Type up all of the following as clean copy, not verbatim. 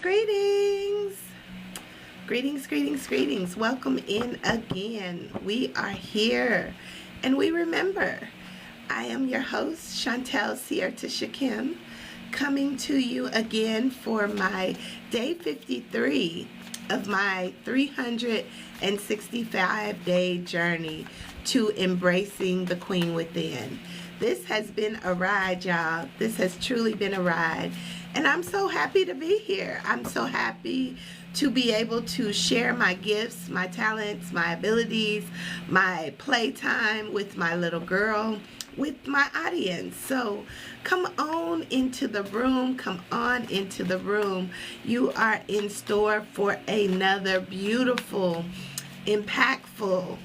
Greetings. Greetings. Welcome in again. We are here and we remember. I am your host, Chantel Sierta Kim, coming to you again for my day 53 of my 365-day journey to embracing the Queen within. This has been a ride, y'all. This has truly been a ride. And I'm so happy to be here. I'm so happy to be able to share my gifts, my talents, my abilities, my playtime with my little girl, with my audience. So come on into the room. Come on into the room. You are in store for another beautiful, impactful,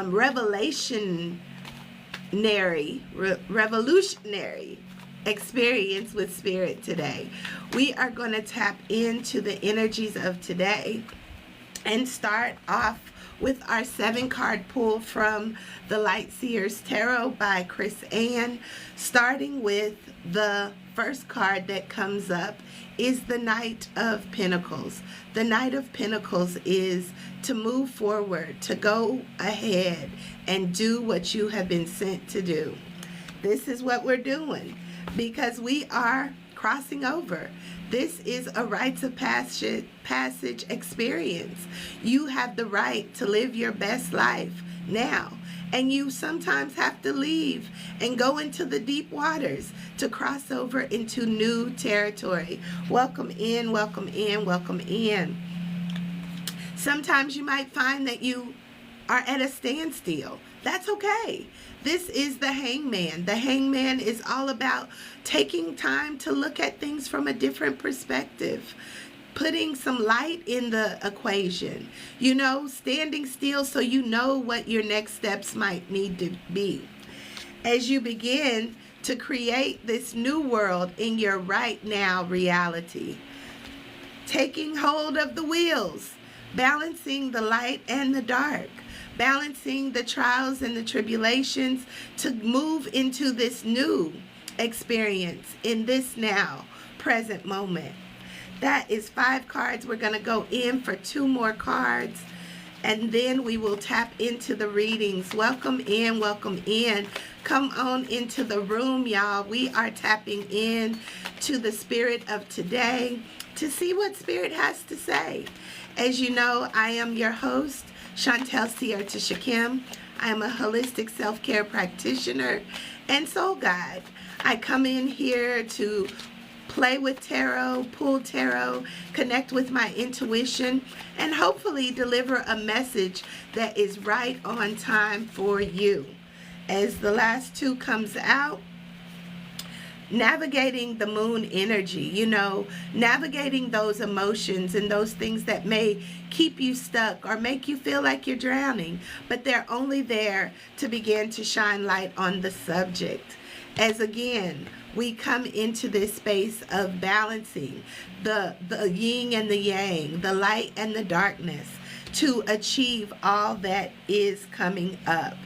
revolutionary experience with Spirit today. We are going to tap into the energies of today and start off with our 7-card pull from the Light Seers Tarot by Chris Ann. Starting with the first card that comes up is the Knight of Pentacles. The Knight of Pentacles is to move forward, to go ahead and do what you have been sent to do. This is what we're doing, because we are crossing over. This is a rites of passage experience. You have the right to live your best life now. And you sometimes have to leave and go into the deep waters to cross over into new territory. Welcome in, welcome in, welcome in. Sometimes you might find that you are at a standstill. That's okay. This is the Hangman. The Hangman is all about taking time to look at things from a different perspective, putting some light in the equation, standing still so you know what your next steps might need to be as you begin to create this new world in your right now reality. Taking hold of the wheels, balancing the light and the dark, balancing the trials and the tribulations to move into this new experience in this now present moment. That is 5 cards. We're going to go in for 2 more cards, and then we will tap into the readings. Welcome in, welcome in. Come on into the room, y'all. We are tapping in to the spirit of today to see what Spirit has to say. As you know, I am your host, Chantel Sierta Kim. I am a holistic self-care practitioner and soul guide. I come in here to play with tarot, pull tarot, connect with my intuition, and hopefully deliver a message that is right on time for you. As the last 2 comes out, navigating the moon energy, navigating those emotions and those things that may keep you stuck or make you feel like you're drowning, but they're only there to begin to shine light on the subject. As again, we come into this space of balancing the yin and the yang, the light and the darkness, to achieve all that is coming up.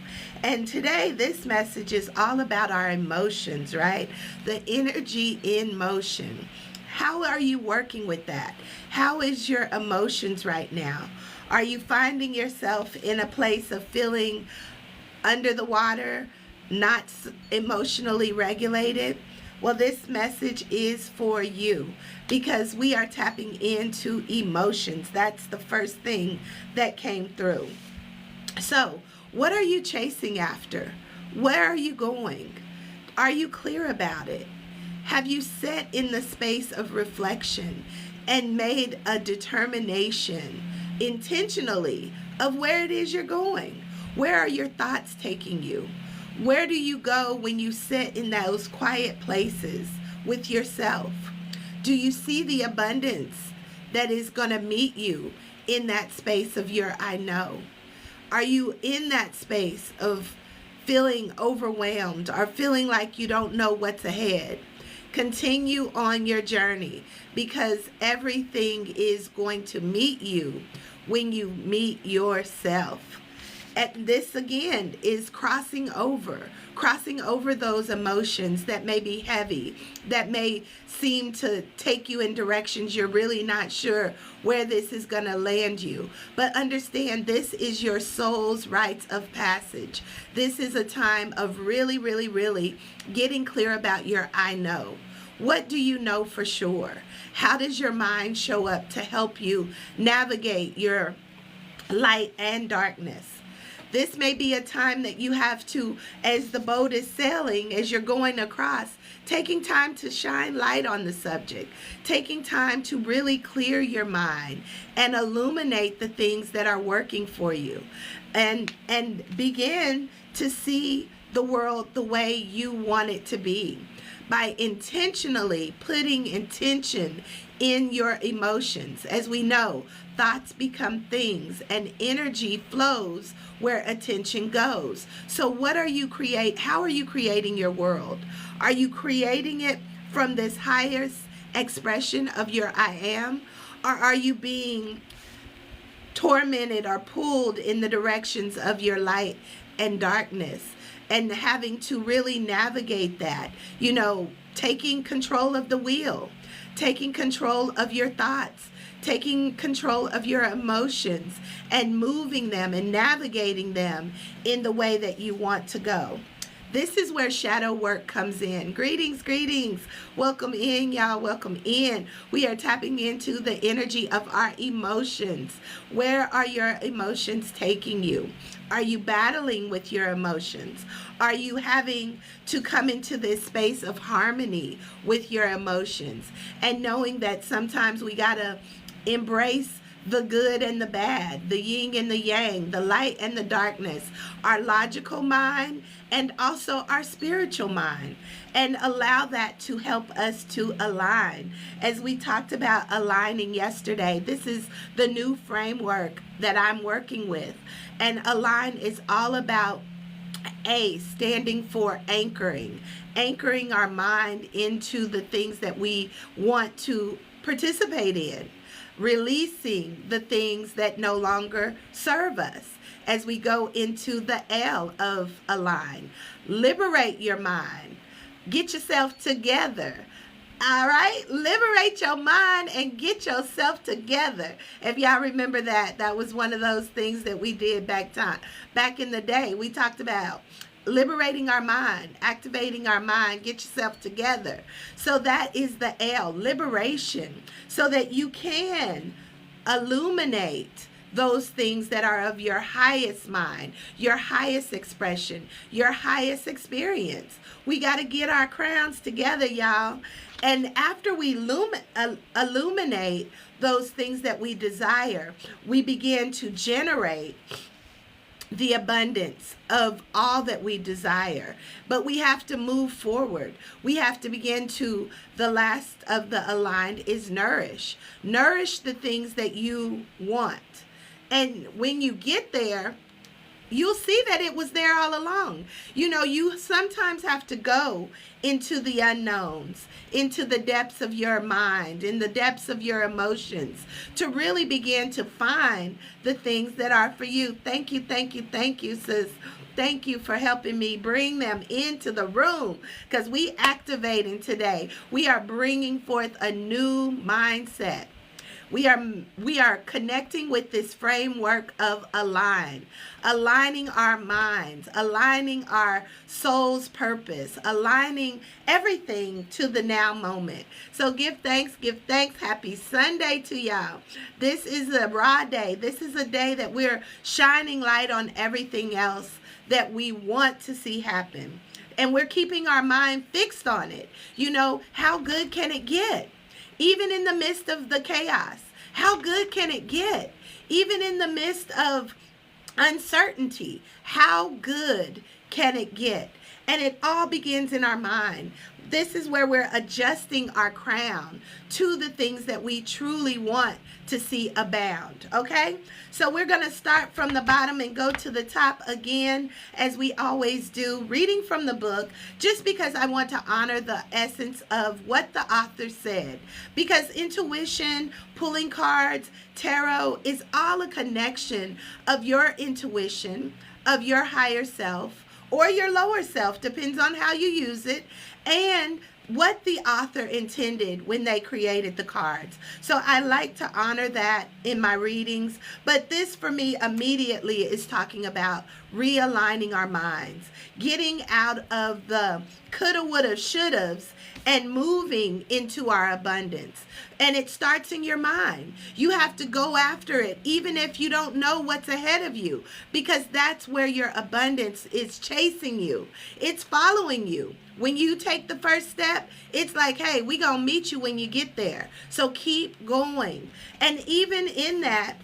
And today, this message is all about our emotions, right? The energy in motion. How are you working with that? How is your emotions right now? Are you finding yourself in a place of feeling under the water, not emotionally regulated? Well, this message is for you, because we are tapping into emotions. That's the first thing that came through. So, what are you chasing after? Where are you going? Are you clear about it? Have you sat in the space of reflection and made a determination intentionally of where it is you're going? Where are your thoughts taking you? Where do you go when you sit in those quiet places with yourself? Do you see the abundance that is going to meet you in that space of your I know? Are you in that space of feeling overwhelmed or feeling like you don't know what's ahead? Continue on your journey, because everything is going to meet you when you meet yourself. And this again is crossing over those emotions that may be heavy, that may seem to take you in directions you're really not sure where this is going to land you. But understand, this is your soul's rites of passage. This is a time of really, really, really getting clear about your I know. What do you know for sure? How does your mind show up to help you navigate your light and darkness? This may be a time that you have to, as the boat is sailing, as you're going across, taking time to shine light on the subject, taking time to really clear your mind and illuminate the things that are working for you, and begin to see the world the way you want it to be, by intentionally putting intention in your emotions. As we know, thoughts become things and energy flows where attention goes. So what are you how are you creating your world? Are you creating it from this highest expression of your I am? Or are you being tormented or pulled in the directions of your light and darkness, and having to really navigate that, taking control of the wheel, taking control of your thoughts, taking control of your emotions, and moving them and navigating them in the way that you want to go. This is where shadow work comes in. Greetings, greetings. Welcome in, y'all. Welcome in. We are tapping into the energy of our emotions. Where are your emotions taking you? Are you battling with your emotions? Are you having to come into this space of harmony with your emotions, and knowing that sometimes we gotta embrace the good and the bad, the yin and the yang, the light and the darkness, our logical mind and also our spiritual mind, and allow that to help us to align. As we talked about aligning yesterday, this is the new framework that I'm working with. And align is all about A, standing for anchoring our mind into the things that we want to participate in, releasing the things that no longer serve us as we go into the L of align. Liberate your mind. Get yourself together. All right? Liberate your mind and get yourself together. If y'all remember that was one of those things that we did back in the day. We talked about liberating our mind, activating our mind, get yourself together. So that is the L, liberation, so that you can illuminate those things that are of your highest mind, your highest expression, your highest experience. We got to get our crowns together, y'all. And after we illuminate those things that we desire, we begin to generate the abundance of all that we desire. But we have to move forward. We have to begin to, the last of the aligned is nourish. Nourish the things that you want. And when you get there, you'll see that it was there all along. You sometimes have to go into the unknowns, into the depths of your mind, in the depths of your emotions, to really begin to find the things that are for you. Thank you, sis. Thank you for helping me bring them into the room, because we activating today. We are bringing forth a new mindset. We are connecting with this framework of aligning our minds, aligning our soul's purpose, aligning everything to the now moment. So give thanks. Happy Sunday to y'all. This is a raw day. This is a day that we're shining light on everything else that we want to see happen. And we're keeping our mind fixed on it. How good can it get? Even in the midst of the chaos, how good can it get? Even in the midst of uncertainty, how good can it get? And it all begins in our mind. This is where we're adjusting our crown to the things that we truly want to see abound, okay? So we're going to start from the bottom and go to the top again, as we always do, reading from the book, just because I want to honor the essence of what the author said. Because intuition, pulling cards, tarot is all a connection of your intuition, of your higher self or your lower self, depends on how you use it, and what the author intended when they created the cards. So I like to honor that in my readings, but this for me immediately is talking about realigning our minds, getting out of the coulda, woulda, shouldas, and moving into our abundance. And it starts in your mind. You have to go after it, even if you don't know what's ahead of you, because that's where your abundance is chasing you. It's following you. When you take the first step, it's like, hey, we gonna meet you when you get there. So keep going. And even in that,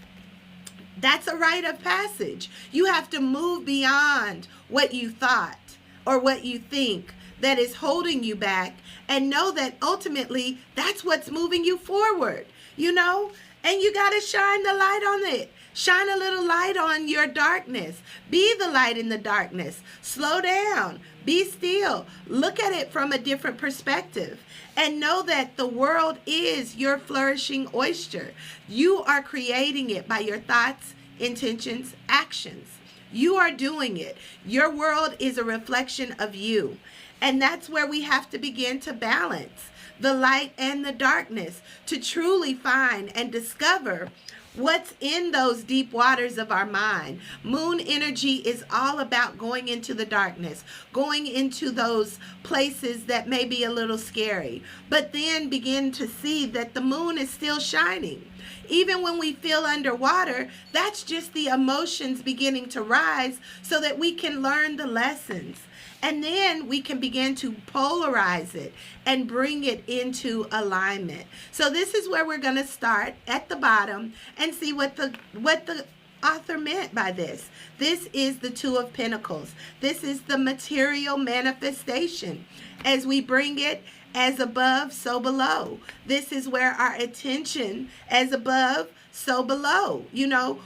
that's a rite of passage. You have to move beyond what you thought or what you think that is holding you back, and know that ultimately that's what's moving you forward, and you got to shine the light on it. Shine a little light on your darkness. Be the light in the darkness. Slow down. Be still. Look at it from a different perspective, and know that the world is your flourishing oyster. You are creating it by your thoughts, intentions, actions. You are doing it. Your world is a reflection of you. And that's where we have to begin to balance the light and the darkness, to truly find and discover what's in those deep waters of our mind. Moon energy is all about going into the darkness, going into those places that may be a little scary, but then begin to see that the moon is still shining. Even when we feel underwater, that's just the emotions beginning to rise so that we can learn the lessons. And then we can begin to polarize it and bring it into alignment. So this is where we're going to start at the bottom and see what the author meant by this. This is the Two of Pentacles. This is the material manifestation. As we bring it as above, so below. This is where our attention, as above, so below.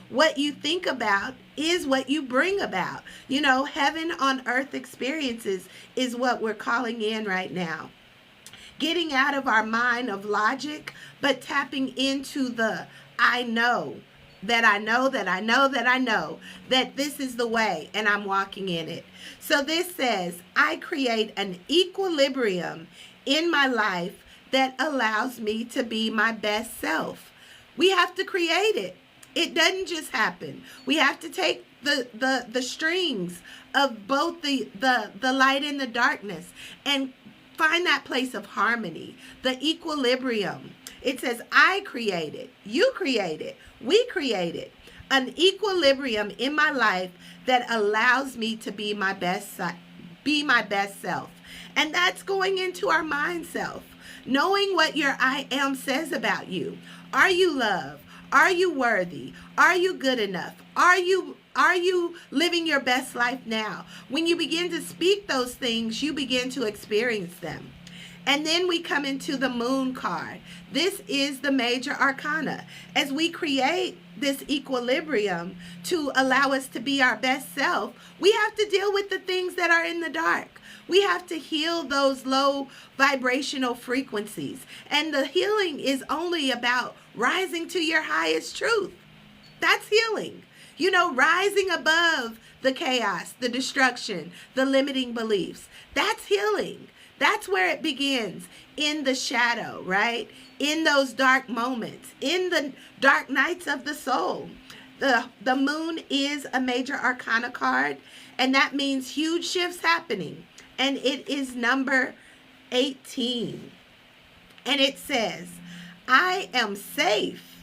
What you think about is what you bring about. Heaven on earth experiences is what we're calling in right now. Getting out of our mind of logic, but tapping into the I know, that I know, that I know, that I know, that this is the way and I'm walking in it. So this says, I create an equilibrium in my life that allows me to be my best self. We have to create it. It doesn't just happen. We have to take the strings of both the light and the darkness and find that place of harmony, the equilibrium. It says, I create it, you create it, we create it. An equilibrium in my life that allows me to be my best self. And that's going into our mind self. Knowing what your I am says about you. Are you loved? Are you worthy? Are you good enough? Are you living your best life now? When you begin to speak those things, you begin to experience them. And then we come into the moon card. This is the major arcana. As we create this equilibrium to allow us to be our best self, we have to deal with the things that are in the dark. We have to heal those low vibrational frequencies. And the healing is only about rising to your highest truth. That's healing. Rising above the chaos, the destruction, the limiting beliefs. That's healing. That's where it begins, in the shadow, right? In those dark moments, in the dark nights of the soul. The moon is a major arcana card, and that means huge shifts happening. And it is number 18. And it says, I am safe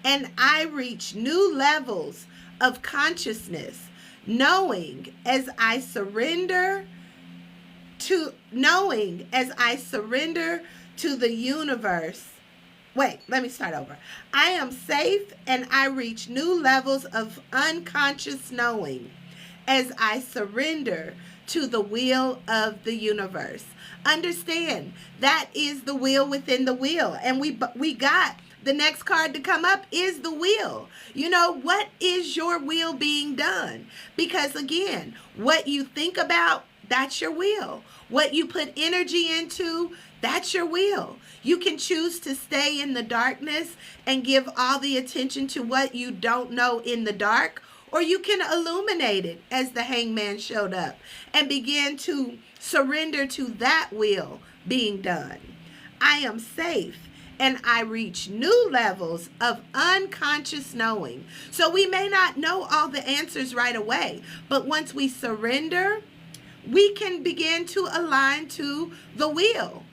and I reach new levels of consciousness, knowing as I surrender to the universe. Wait, let me start over. I am safe and I reach new levels of unconscious knowing as I surrender to the will of the universe. Understand, that is the wheel within the wheel. And we got the next card to come up is the wheel. What is your will being done? Because again, what you think about, that's your will. What you put energy into, that's your will. You can choose to stay in the darkness and give all the attention to what you don't know in the dark, or you can illuminate it as the hangman showed up and begin to surrender to that will being done. I am safe and I reach new levels of unconscious knowing. So we may not know all the answers right away, but once we surrender, we can begin to align to the will.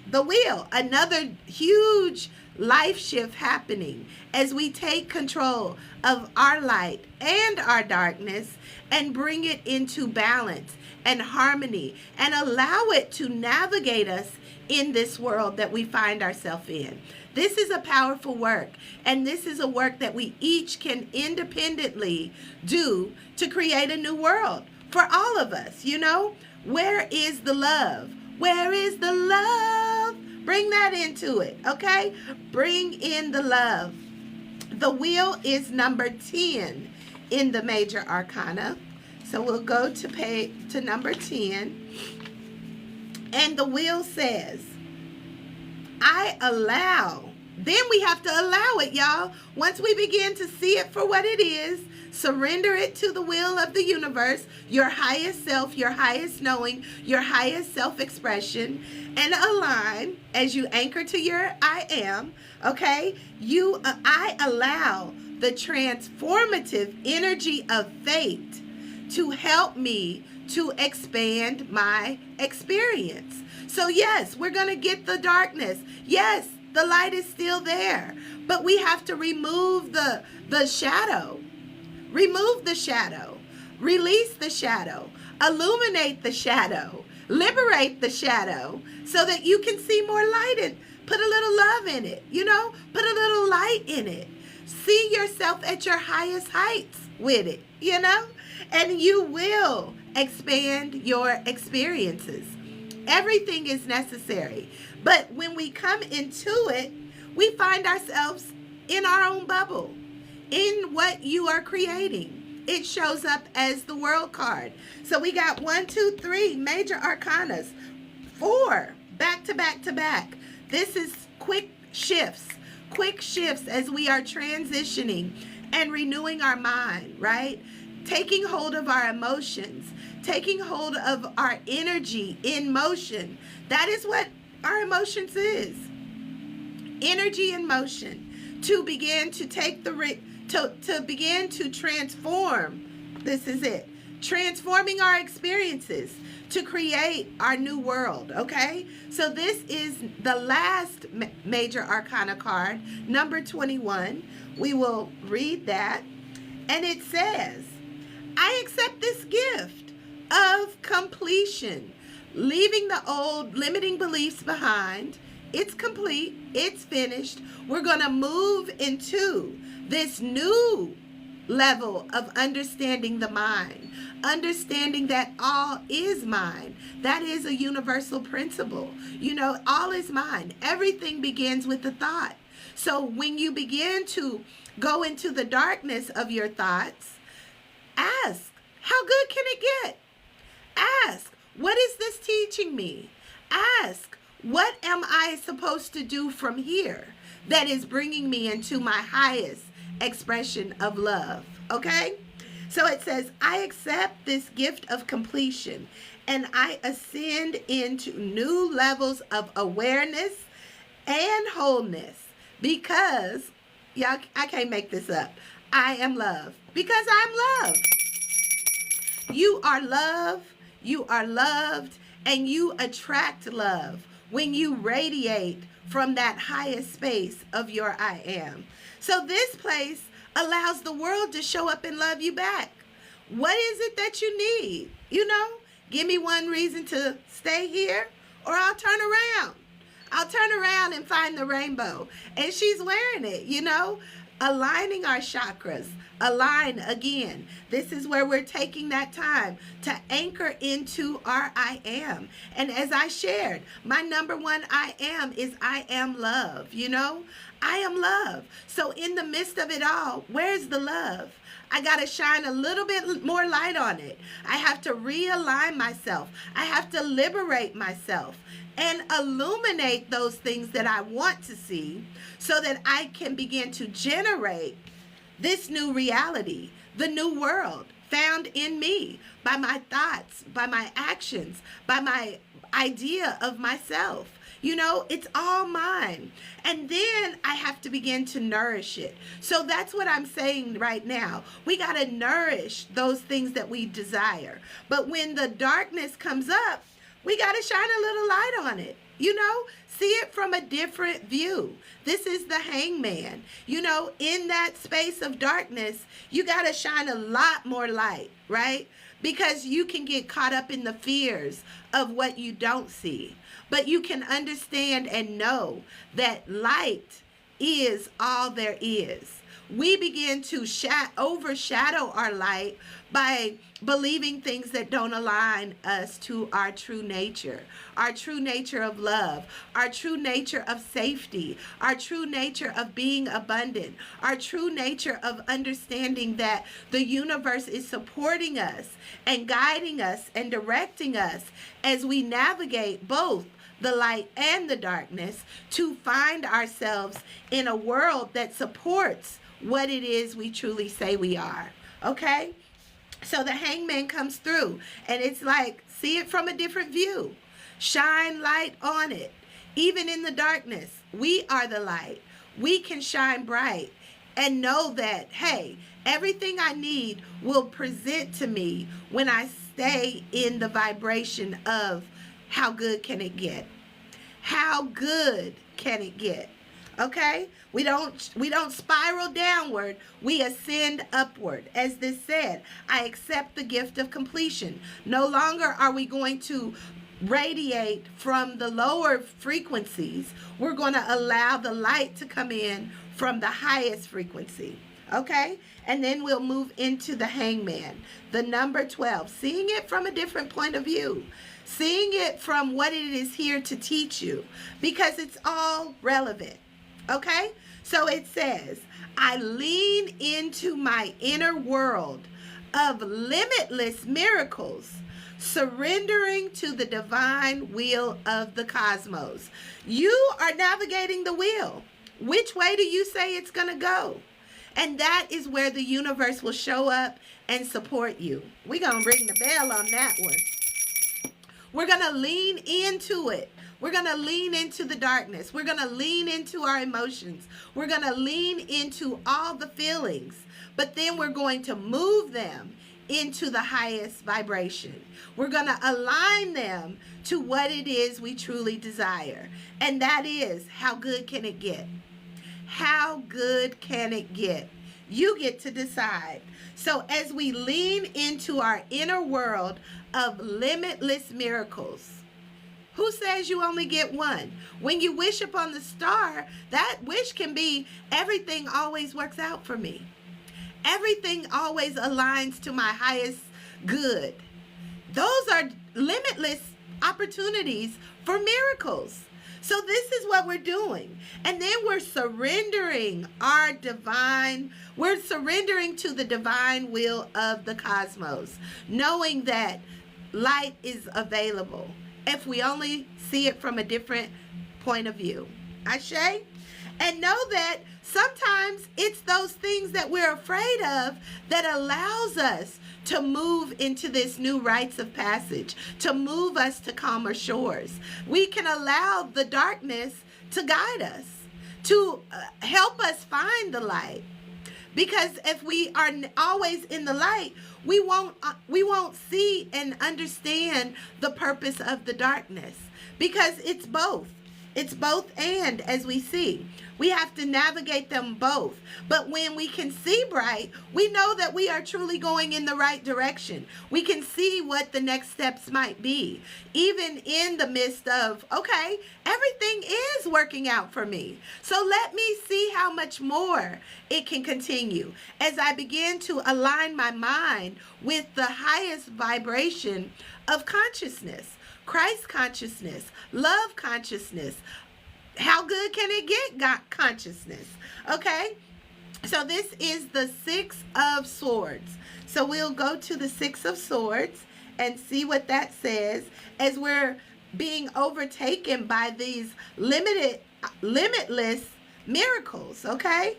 The will, another huge life shift happening as we take control of our light and our darkness and bring it into balance and harmony and allow it to navigate us in this world that we find ourselves in. This is a powerful work, and this is a work that we each can independently do to create a new world for all of us. You know, where is the love? Where is the love? Bring that into it, okay? Bring in the love. The wheel is number 10 in the major arcana. So we'll go to number 10. And the wheel says, I allow. Then we have to allow it, y'all. Once we begin to see it for what it is, surrender it to the will of the universe, your highest self, your highest knowing, your highest self-expression, and align as you anchor to your I am, okay? I allow the transformative energy of fate to help me to expand my experience. So yes, we're going to get the darkness. Yes, the light is still there, but we have to remove the shadow. Remove the shadow. Release the shadow. Illuminate the shadow. Liberate the shadow so that you can see more light and put a little love in it, you know, put a little light in it. See yourself at your highest heights with it, you know, and you will expand your experiences. Everything is necessary. But when we come into it, we find ourselves in our own bubble, in what you are creating. It shows up as the world card. So we got 1, 2, 3 major arcanas, 4 back to back to back. This is quick shifts as we are transitioning and renewing our mind, right? Taking hold of our emotions, taking hold of our energy in motion. That is what our emotions is. Energy in motion to begin to take to begin to transform. This is it. Transforming our experiences to create our new world, okay? So this is the last major arcana card, number 21. We will read that. And it says, I accept this gift of completion, leaving the old limiting beliefs behind. It's complete. It's finished. We're going to move into this new level of understanding the mind, understanding that all is mind. That is a universal principle. You know, all is mind. Everything begins with the thought. So when you begin to go into the darkness of your thoughts, ask, how good can it get? Ask, what is this teaching me? Ask, what am I supposed to do from here that is bringing me into my highest expression of love? Okay? So it says, I accept this gift of completion and I ascend into new levels of awareness and wholeness because, y'all, I can't make this up. I am love because I'm love. You are love, you are loved, and you attract love when you radiate from that highest space of your I am. So this place allows the world to show up and love you back. What is it that you need? You know, give me one reason to stay here or I'll turn around. I'll turn around and find the rainbow. And she's wearing it, you know, aligning our chakras. Align again. This is where we're taking that time to anchor into our I am. And as I shared, my number one I am is I am love, you know? I am love. So in the midst of it all, where's the love? I got to shine a little bit more light on it. I have to realign myself. I have to liberate myself and illuminate those things that I want to see so that I can begin to generate this new reality, the new world found in me by my thoughts, by my actions, by my idea of myself. You know, it's all mine. And then I have to begin to nourish it. So that's what I'm saying right now. We got to nourish those things that we desire. But when the darkness comes up, we got to shine a little light on it. You know, see it from a different view. This is the hangman. You know, in that space of darkness, you got to shine a lot more light, right? Because you can get caught up in the fears of what you don't see. But you can understand and know that light is all there is. We begin to overshadow our light by believing things that don't align us to our true nature of love, our true nature of safety, our true nature of being abundant, our true nature of understanding that the universe is supporting us and guiding us and directing us as we navigate both the light and the darkness to find ourselves in a world that supports what it is we truly say we are. Okay? So the hangman comes through and it's like, see it from a different view. Shine light on it. Even in the darkness, we are the light. We can shine bright and know that, hey, everything I need will present to me when I stay in the vibration of how good can it get? How good can it get? Okay? We don't spiral downward. We ascend upward. As this said, I accept the gift of completion. No longer are we going to radiate from the lower frequencies. We're going to allow the light to come in from the highest frequency. Okay? And then we'll move into the hangman, the number 12, seeing it from a different point of view. Seeing it from what it is here to teach you, because it's all relevant. Okay? So it says, I lean into my inner world of limitless miracles, surrendering to the divine wheel of the cosmos. You are navigating the wheel. Which way do you say it's going to go? And that is where the universe will show up and support you. We're going to ring the bell on that one. We're going to lean into it. We're going to lean into the darkness. We're going to lean into our emotions. We're going to lean into all the feelings. But then we're going to move them into the highest vibration. We're going to align them to what it is we truly desire. And that is, how good can it get? How good can it get? You get to decide. So as we lean into our inner world of limitless miracles, who says you only get one? When you wish upon the star, that wish can be, everything always works out for me. Everything always aligns to my highest good. Those are limitless opportunities for miracles. So this is what we're doing. And then we're surrendering we're surrendering to the divine will of the cosmos, knowing that light is available if we only see it from a different point of view. Ashe? And know that sometimes it's those things that we're afraid of that allows us to move into this new rites of passage, to move us to calmer shores. We can allow the darkness to guide us, to help us find the light. Because if we are always in the light, we won't see and understand the purpose of the darkness. Because it's both. It's both and, as we see. We have to navigate them both. But when we can see bright, we know that we are truly going in the right direction. We can see what the next steps might be. Even in the midst of, okay, everything is working out for me. So let me see how much more it can continue. As I begin to align my mind with the highest vibration of consciousness. Christ consciousness, love consciousness. How good can it get? God consciousness. Okay? So this is the 6 of Swords. So we'll go to the 6 of Swords and see what that says as we're being overtaken by these limitless miracles. Okay?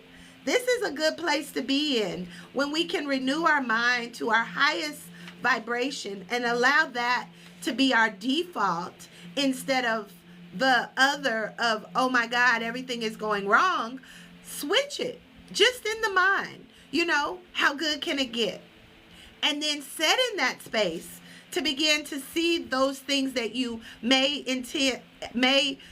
This is a good place to be in when we can renew our mind to our highest vibration and allow that to be our default instead of the other of, oh my God, everything is going wrong. Switch it just in the mind. How good can it get? And then set in that space to begin to see those things that you may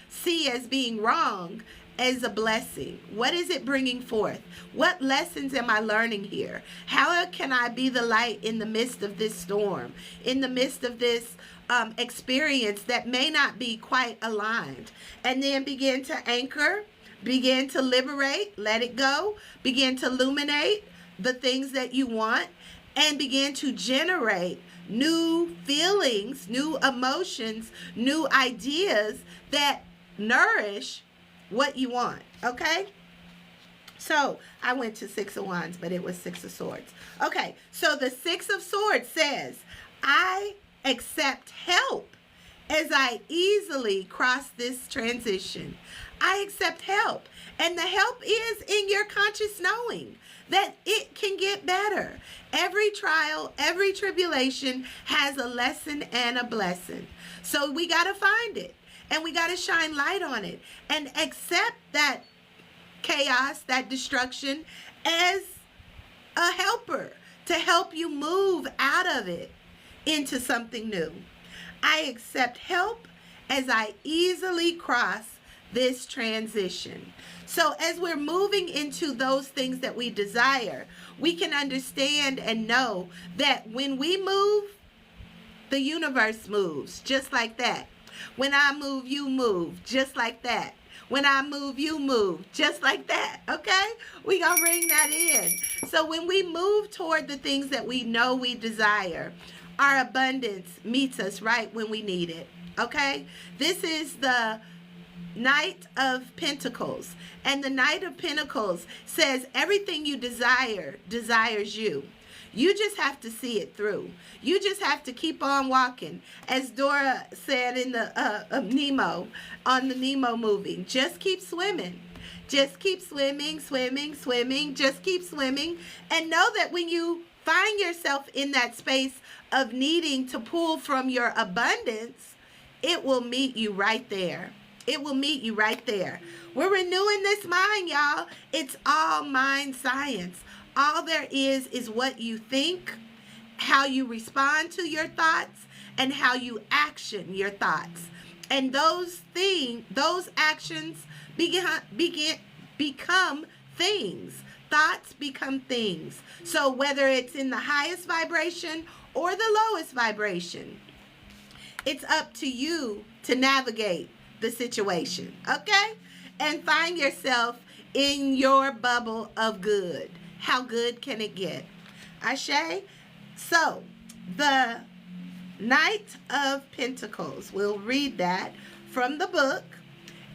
see as being wrong as a blessing. What is it bringing forth? What lessons am I learning here? How can I be the light in the midst of this storm, in the midst of this experience that may not be quite aligned? And then begin to anchor, begin to liberate, let it go, begin to illuminate the things that you want, and begin to generate new feelings, new emotions, new ideas that nourish what you want. Okay? So I went to Six of Wands, but it was Six of Swords. Okay, so the Six of Swords says, I accept help as I easily cross this transition. I accept help. And the help is in your conscious knowing that it can get better. Every trial, every tribulation has a lesson and a blessing. So we got to find it. And we got to shine light on it and accept that chaos, that destruction as a helper to help you move out of it into something new. I accept help as I easily cross this transition. So as we're moving into those things that we desire, we can understand and know that when we move, the universe moves just like that. When I move, you move just like that. When I move, you move just like that. Okay? We gonna bring that in. So when we move toward the things that we know we desire, our abundance meets us right when we need it. Okay? This is the Knight of Pentacles. And the Knight of Pentacles says everything you desire desires you. You just have to see it through. You just have to keep on walking. As Dora said in the Nemo, on the Nemo movie, just keep swimming. Just keep swimming, swimming, swimming. Just keep swimming. And know that when you find yourself in that space of needing to pull from your abundance, it will meet you right there. It will meet you right there. We're renewing this mind, y'all. It's all mind science. All there is what you think, how you respond to your thoughts, and how you action your thoughts. And those actions become things. Thoughts become things. So whether it's in the highest vibration or the lowest vibration, it's up to you to navigate the situation, okay? And find yourself in your bubble of good. How good can it get? Ashe? So, the Knight of Pentacles, we'll read that from the book,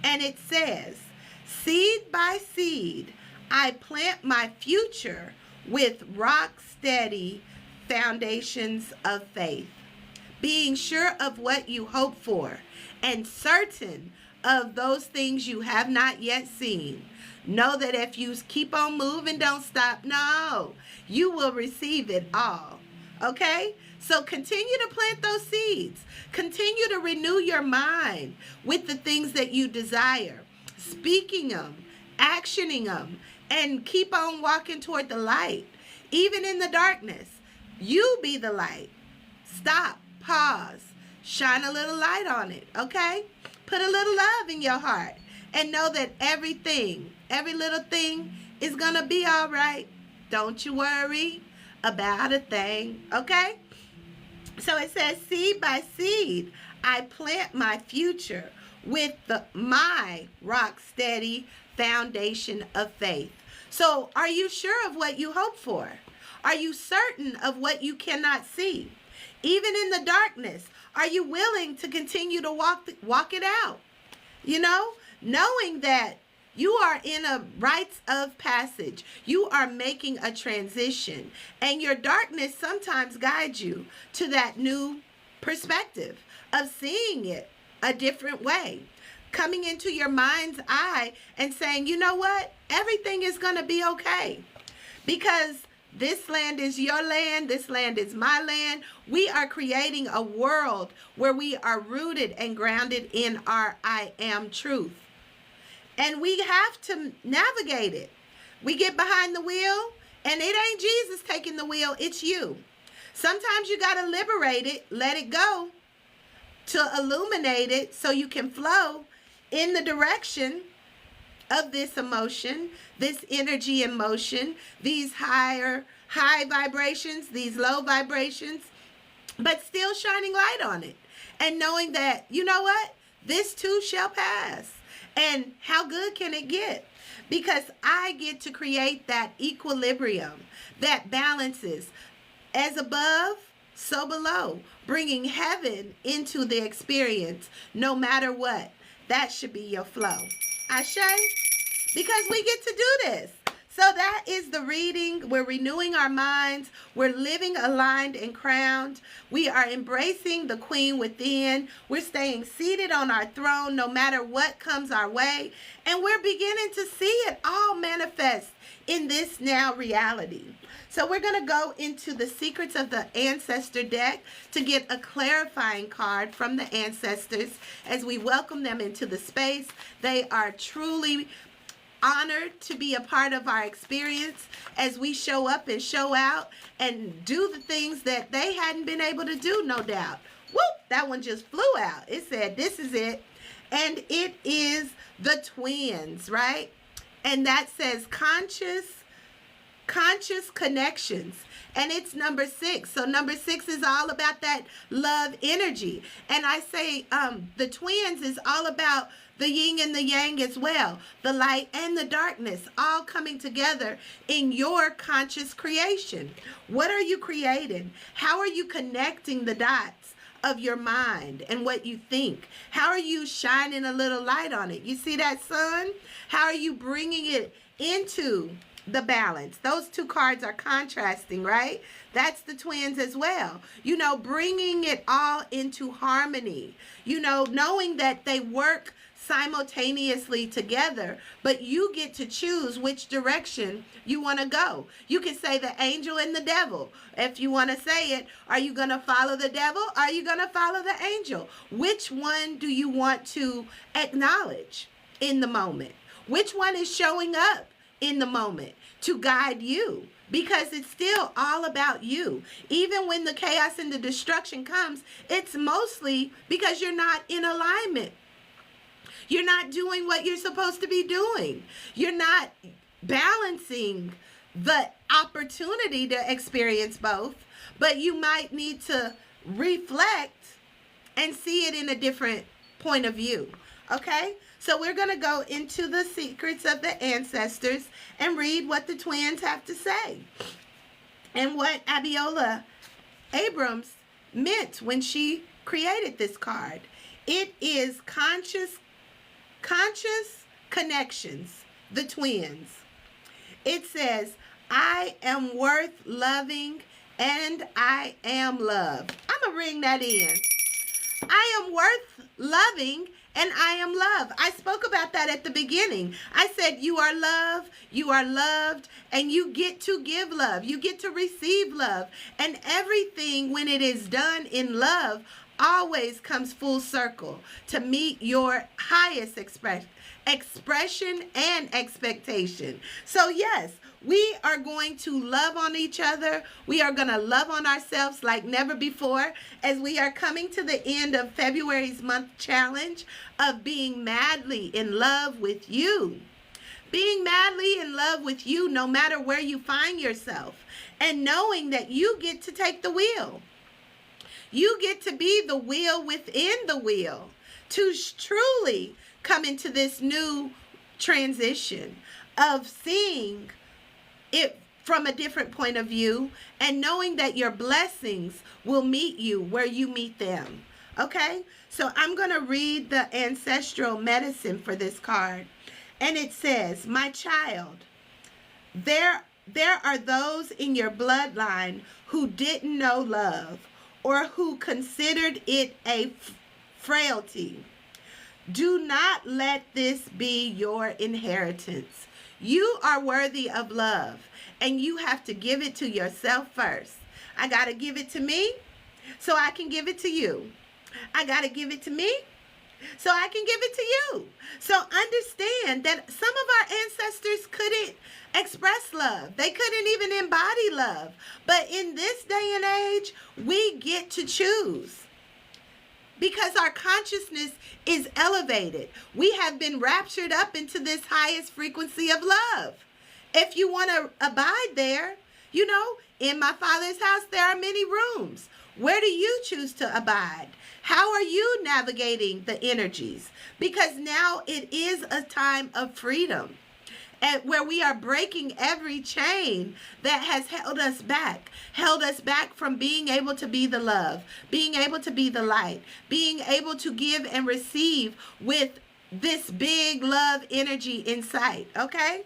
and it says, seed by seed, I plant my future with rock-steady foundations of faith, being sure of what you hope for, and certain of those things you have not yet seen. Know that if you keep on moving, don't stop. No, you will receive it all. Okay? So continue to plant those seeds. Continue to renew your mind with the things that you desire. Speaking them, actioning them, and keep on walking toward the light. Even in the darkness, you be the light. Stop, pause, shine a little light on it, okay? Put a little love in your heart and know that every little thing is going to be all right. Don't you worry about a thing, okay? So it says, seed by seed, I plant my future with my rock-steady foundation of faith. So are you sure of what you hope for? Are you certain of what you cannot see? Even in the darkness, are you willing to continue to walk it out? You know, knowing that you are in a rites of passage. You are making a transition. And your darkness sometimes guides you to that new perspective of seeing it a different way. coming into your mind's eye and saying, you know what? Everything is going to be okay. Because this land is your land. This land is my land. We are creating a world where we are rooted and grounded in our I am truth. And we have to navigate it. We get behind the wheel, and it ain't Jesus taking the wheel. It's you. Sometimes you got to liberate it, let it go, to illuminate it so you can flow in the direction of this emotion, this energy in motion, these high vibrations, these low vibrations, but still shining light on it. And knowing that, you know what? This too shall pass. And how good can it get? Because I get to create that equilibrium that balances as above, so below, bringing heaven into the experience no matter what. That should be your flow. Ashe? Because we get to do this. So that is the reading. We're renewing our minds. We're living aligned and crowned. We are embracing the queen within. We're staying seated on our throne no matter what comes our way. And we're beginning to see it all manifest in this now reality. So we're going to go into the secrets of the ancestor deck to get a clarifying card from the ancestors as we welcome them into the space. They are truly honored to be a part of our experience as we show up and show out and do the things that they hadn't been able to do, no doubt. Whoop, that one just flew out. It said, this is it. And it is the twins, right? And that says conscious connections. And it's number 6. So number 6 is all about that love energy. And I say the twins is all about the yin and the yang as well. The light and the darkness all coming together in your conscious creation. What are you creating? How are you connecting the dots of your mind and what you think? How are you shining a little light on it? You see that sun? How are you bringing it into the balance? Those two cards are contrasting, right? That's the twins as well. You know, bringing it all into harmony. You know, knowing that they work simultaneously together, but you get to choose which direction you want to go. You can say the angel and the devil. If you want to say it, are you going to follow the devil? Are you going to follow the angel? Which one do you want to acknowledge in the moment? Which one is showing up in the moment to guide you? Because it's still all about you. Even when the chaos and the destruction comes, it's mostly because you're not in alignment. You're not doing what you're supposed to be doing. You're not balancing the opportunity to experience both, but you might need to reflect and see it in a different point of view. Okay? So we're going to go into the secrets of the ancestors and read what the twins have to say and what Abiola Abrams meant when she created this card. It is conscious connections, the twins. It says, I am worth loving and I am love. I'm going to ring that in. I am worth loving and I am love. I spoke about that at the beginning. I said you are love, you are loved, and you get to give love. You get to receive love. And everything, when it is done in love, always comes full circle to meet your highest expression and expectation. So yes, we are going to love on each other. We are going to love on ourselves like never before as we are coming to the end of February's month challenge of being madly in love with you. Being madly in love with you no matter where you find yourself, and knowing that you get to take the wheel. You get to be the wheel within the wheel to truly come into this new transition of seeing it from a different point of view and knowing that your blessings will meet you where you meet them. Okay? So I'm going to read the ancestral medicine for this card. And it says, my child, there are those in your bloodline who didn't know love, or who considered it a frailty. Do not let this be your inheritance. You are worthy of love, and you have to give it to yourself first. I got to give it to me so I can give it to you. I got to give it to me so I can give it to you. So understand that some of our ancestors couldn't express love. They couldn't even embody love. But in this day and age, we get to choose. Because our consciousness is elevated. We have been raptured up into this highest frequency of love. If you want to abide there, you know, in my Father's house, there are many rooms. Where do you choose to abide? How are you navigating the energies? Because now it is a time of freedom, and where we are breaking every chain that has held us back from being able to be the love, being able to be the light, being able to give and receive with this big love energy in sight, okay?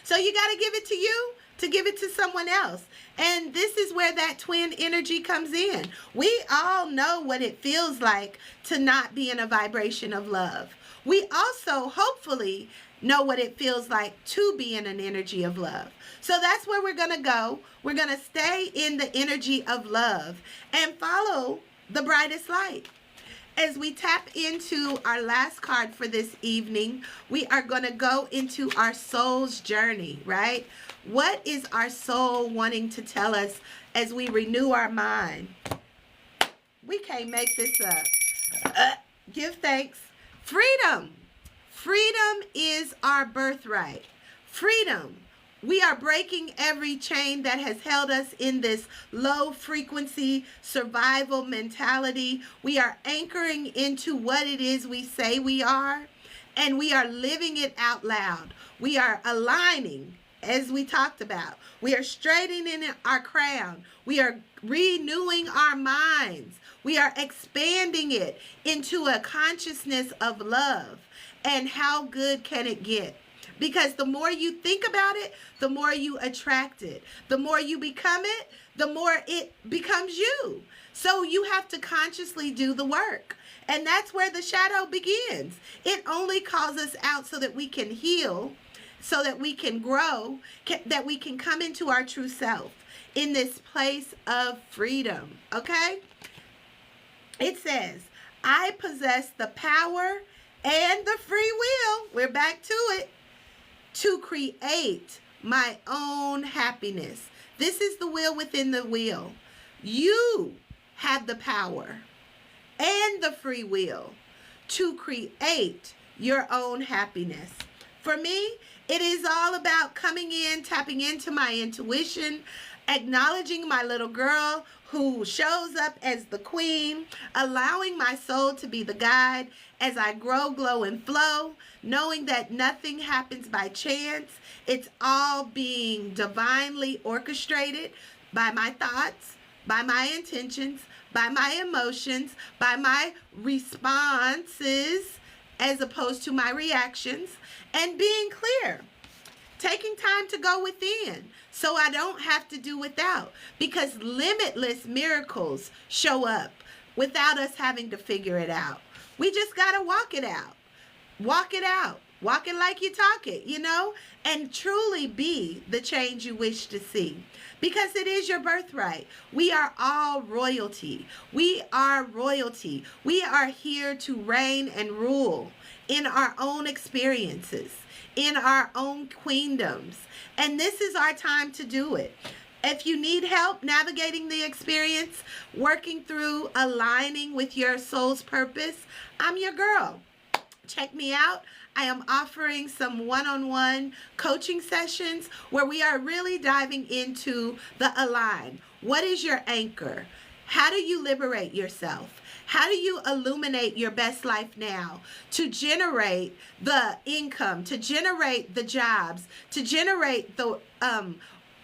So you got to give it to you to give it to someone else. And this is where that twin energy comes in. We all know what it feels like to not be in a vibration of love. We also, hopefully, know what it feels like to be in an energy of love. So that's where we're going to go. We're going to stay in the energy of love and follow the brightest light. As we tap into our last card for this evening, we are going to go into our soul's journey, right? What is our soul wanting to tell us as we renew our mind? We can't make this up. Give thanks. Freedom. Freedom is our birthright. Freedom. We are breaking every chain that has held us in this low frequency survival mentality. We are anchoring into what it is we say we are, and we are living it out loud. We are aligning, as we talked about. We are straightening our crown. We are renewing our minds. We are expanding it into a consciousness of love. And how good can it get? Because the more you think about it, the more you attract it. The more you become it, the more it becomes you. So you have to consciously do the work. And that's where the shadow begins. It only calls us out so that we can heal, so that we can grow, that we can come into our true self in this place of freedom. Okay? It says, I possess the power and the free will. We're back to it. To create my own happiness. This is the will within the will. You have the power and the free will to create your own happiness. For me, it is all about coming in, tapping into my intuition, acknowledging my little girl who shows up as the queen, allowing my soul to be the guide as I grow, glow, and flow, knowing that nothing happens by chance. It's all being divinely orchestrated by my thoughts, by my intentions, by my emotions, by my responses, as opposed to my reactions, and being clear. Taking time to go within so I don't have to do without, because limitless miracles show up without us having to figure it out. We just got to walk it out. Walk it out. Walk it like you talk it, you know, and truly be the change you wish to see, because it is your birthright. We are all royalty. We are royalty. We are here to reign and rule in our own experiences, in our own queendoms. And this is our time to do it. If you need help navigating the experience, working through aligning with your soul's purpose, I'm your girl. Check me out. I am offering some one-on-one coaching sessions where we are really diving into the align. What is your anchor? How do you liberate yourself? How do you illuminate your best life now to generate the income, to generate the jobs, to generate the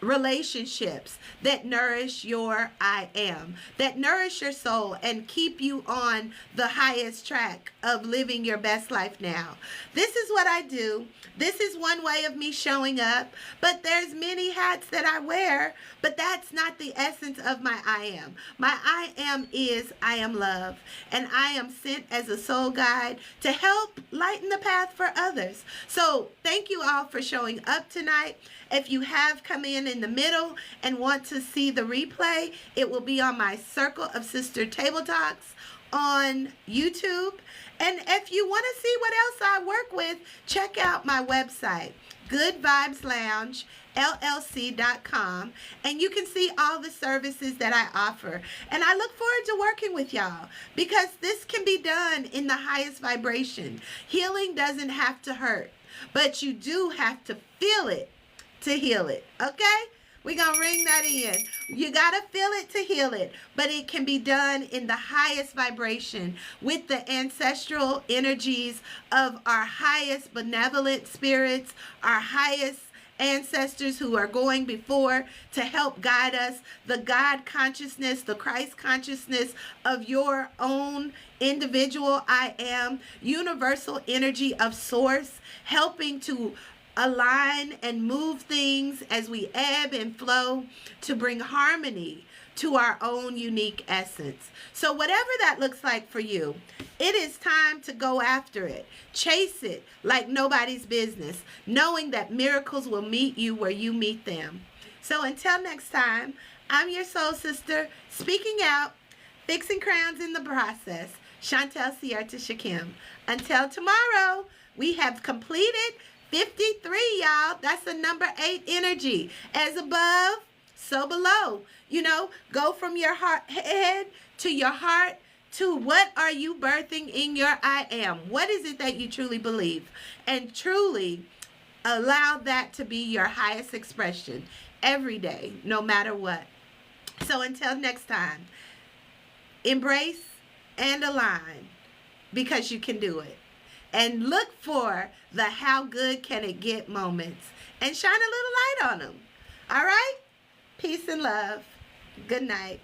relationships that nourish your I am, that nourish your soul and keep you on the highest track of living your best life now. This is what I do. This is one way of me showing up, but there's many hats that I wear, but that's not the essence of my I am. My I am is I am love, and I am sent as a soul guide to help lighten the path for others. So thank you all for showing up tonight. If you have come in the middle and want to see the replay, it will be on my Circle of Sister Table Talks on YouTube. And if you want to see what else I work with, check out my website, Good Vibes Lounge, LLC.com, and you can see all the services that I offer. And I look forward to working with y'all, because this can be done in the highest vibration. Healing doesn't have to hurt, but you do have to feel it to heal it. Okay? We're going to ring that in. You got to feel it to heal it, but it can be done in the highest vibration with the ancestral energies of our highest benevolent spirits, our highest ancestors who are going before to help guide us, the God consciousness, the Christ consciousness of your own individual I am, universal energy of source, helping to align and move things as we ebb and flow to bring harmony to our own unique essence. So whatever that looks like for you, it is time to go after it. Chase it like nobody's business, knowing that miracles will meet you where you meet them. So until next time, I'm your soul sister, speaking out, fixing crowns in the process, Chantel Sierta Shakim. Until tomorrow, we have completed 53, y'all. That's the number 8 energy. As above, so below. You know, go from your head to your heart to what are you birthing in your I am. What is it that you truly believe? And truly allow that to be your highest expression every day, no matter what. So until next time, embrace and align, because you can do it. And look for the how good can it get moments and shine a little light on them. All right? Peace and love. Good night.